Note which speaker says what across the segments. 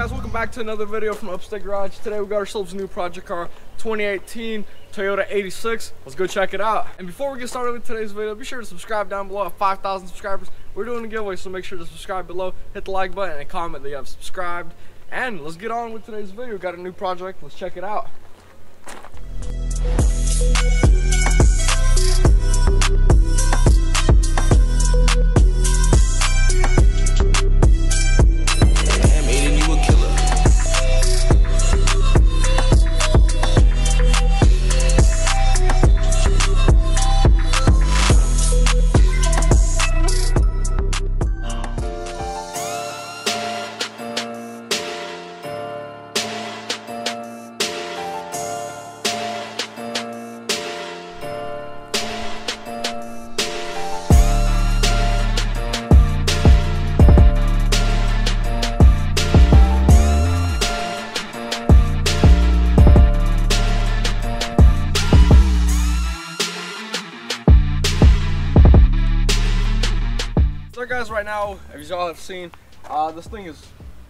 Speaker 1: Guys, welcome back to another video from Upstate Garage. Today we got ourselves a new project car, 2018 Toyota 86. Let's go check it out. And before we get started with today's video, be sure to subscribe down below. At 5,000 subscribers, we're doing a giveaway, so make sure to subscribe below, hit the like button, and comment that you have subscribed. And let's get on with today's video. We got a new project. Let's check it out. So guys, right now, as y'all have seen, this thing is,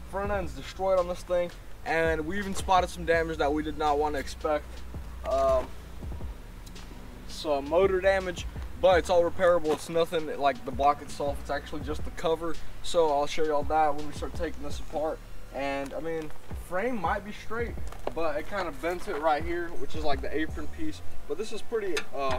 Speaker 1: front end's destroyed on this thing, and we even spotted some damage that we did not want to expect. Some motor damage, but it's all repairable. It's nothing like the block itself, it's actually just the cover. So I'll show y'all that when we start taking this apart. And I mean, frame might be straight, but it kind of bends it right here, which is like the apron piece. But this is pretty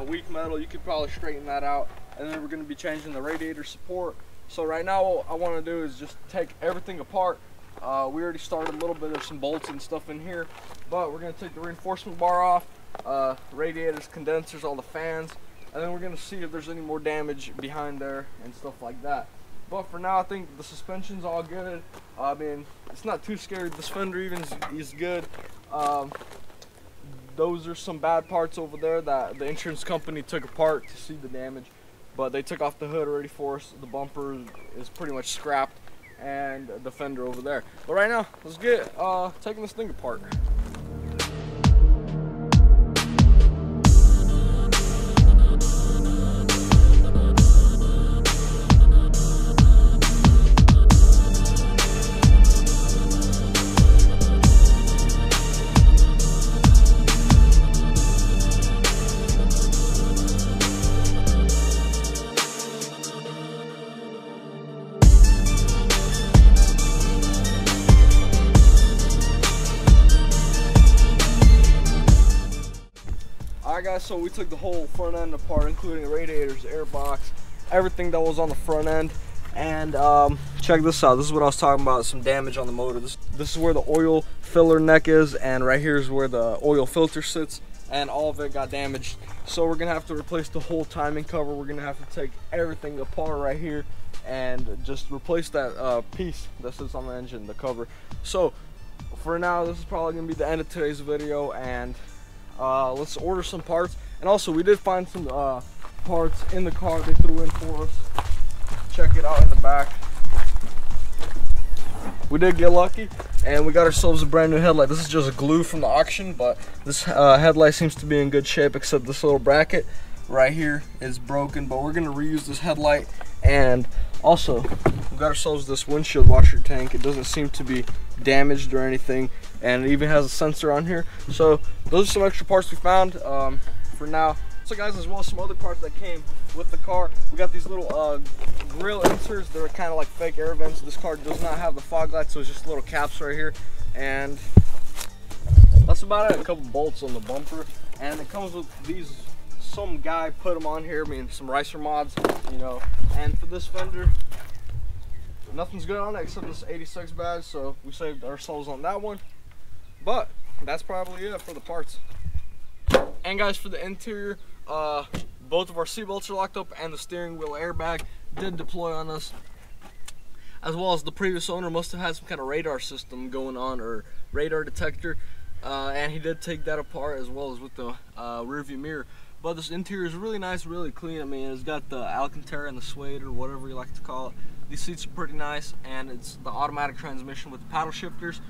Speaker 1: weak metal. You could probably straighten that out. And then we're going to be changing the radiator support. So right now what I want to do is just take everything apart. We already started a little bit of some bolts and stuff in here, but we're going to take the reinforcement bar off, radiators, condensers, all the fans, and then we're going to see if there's any more damage behind there and stuff like that. But for now, I think the suspension's all good. I mean, it's not too scary. The fender even is good. Those are some bad parts over there that the insurance company took apart to see the damage, but they took off the hood already for us. The bumper is pretty much scrapped, and the fender over there. But right now, let's get taking this thing apart. Alright guys, so we took the whole front end apart, including radiators, air box, everything that was on the front end. And check this out. This is what I was talking about, some damage on the motor. This is where the oil filler neck is, and right here is where the oil filter sits, and all of it got damaged. So we're gonna have to replace the whole timing cover. We're gonna have to take everything apart right here and just replace that piece that sits on the engine, the cover. So for now, this is probably gonna be the end of today's video, and let's order some parts. And also, we did find some parts in the car they threw in for us. Check it out in the back. We did get lucky, and we got ourselves a brand new headlight. This is just a glue from the auction, but this headlight seems to be in good shape, except this little bracket right here is broken. But we're gonna reuse this headlight. And also, we got ourselves this windshield washer tank. It doesn't seem to be damaged or anything, and it even has a sensor on here. So those are some extra parts we found for now. So guys, as well as some other parts that came with the car, we got these little grill inserts that are kind of like fake air vents. This car does not have the fog lights, so it's just little caps right here, and that's about it. A couple bolts on the bumper, and it comes with these. Some guy put them on here, I mean some Ricer mods, you know. And for this fender, nothing's good on it except this 86 badge, so we saved ourselves on that one. But that's probably it for the parts. And guys, for the interior, both of our seatbelts are locked up, and the steering wheel airbag did deploy on us, as well as the previous owner must have had some kind of radar system going on, or radar detector, and he did take that apart, as well as with the rear view mirror. But this interior is really nice, really clean. I mean, it's got the Alcantara and the suede, or whatever you like to call it. These seats are pretty nice, and it's the automatic transmission with the paddle shifters.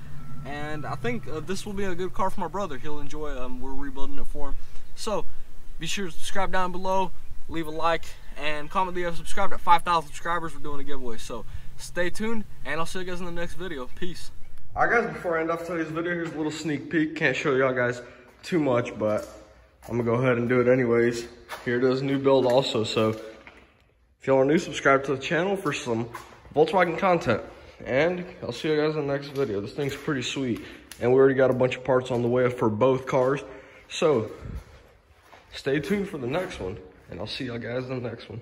Speaker 1: And I think this will be a good car for my brother. He'll enjoy it. We're rebuilding it for him. So be sure to subscribe down below, leave a like, and comment that you have subscribed. At 5,000 subscribers, we're doing a giveaway. So stay tuned, and I'll see you guys in the next video. Peace. Alright guys, before I end off today's video, here's a little sneak peek. Can't show y'all guys too much, but I'm gonna go ahead and do it anyways. Here it is, new build also. So if y'all are new, subscribe to the channel for some Volkswagen content. And I'll see you guys in the next video. This thing's pretty sweet. And we already got a bunch of parts on the way for both cars. So stay tuned for the next one, and I'll see y'all guys in the next one.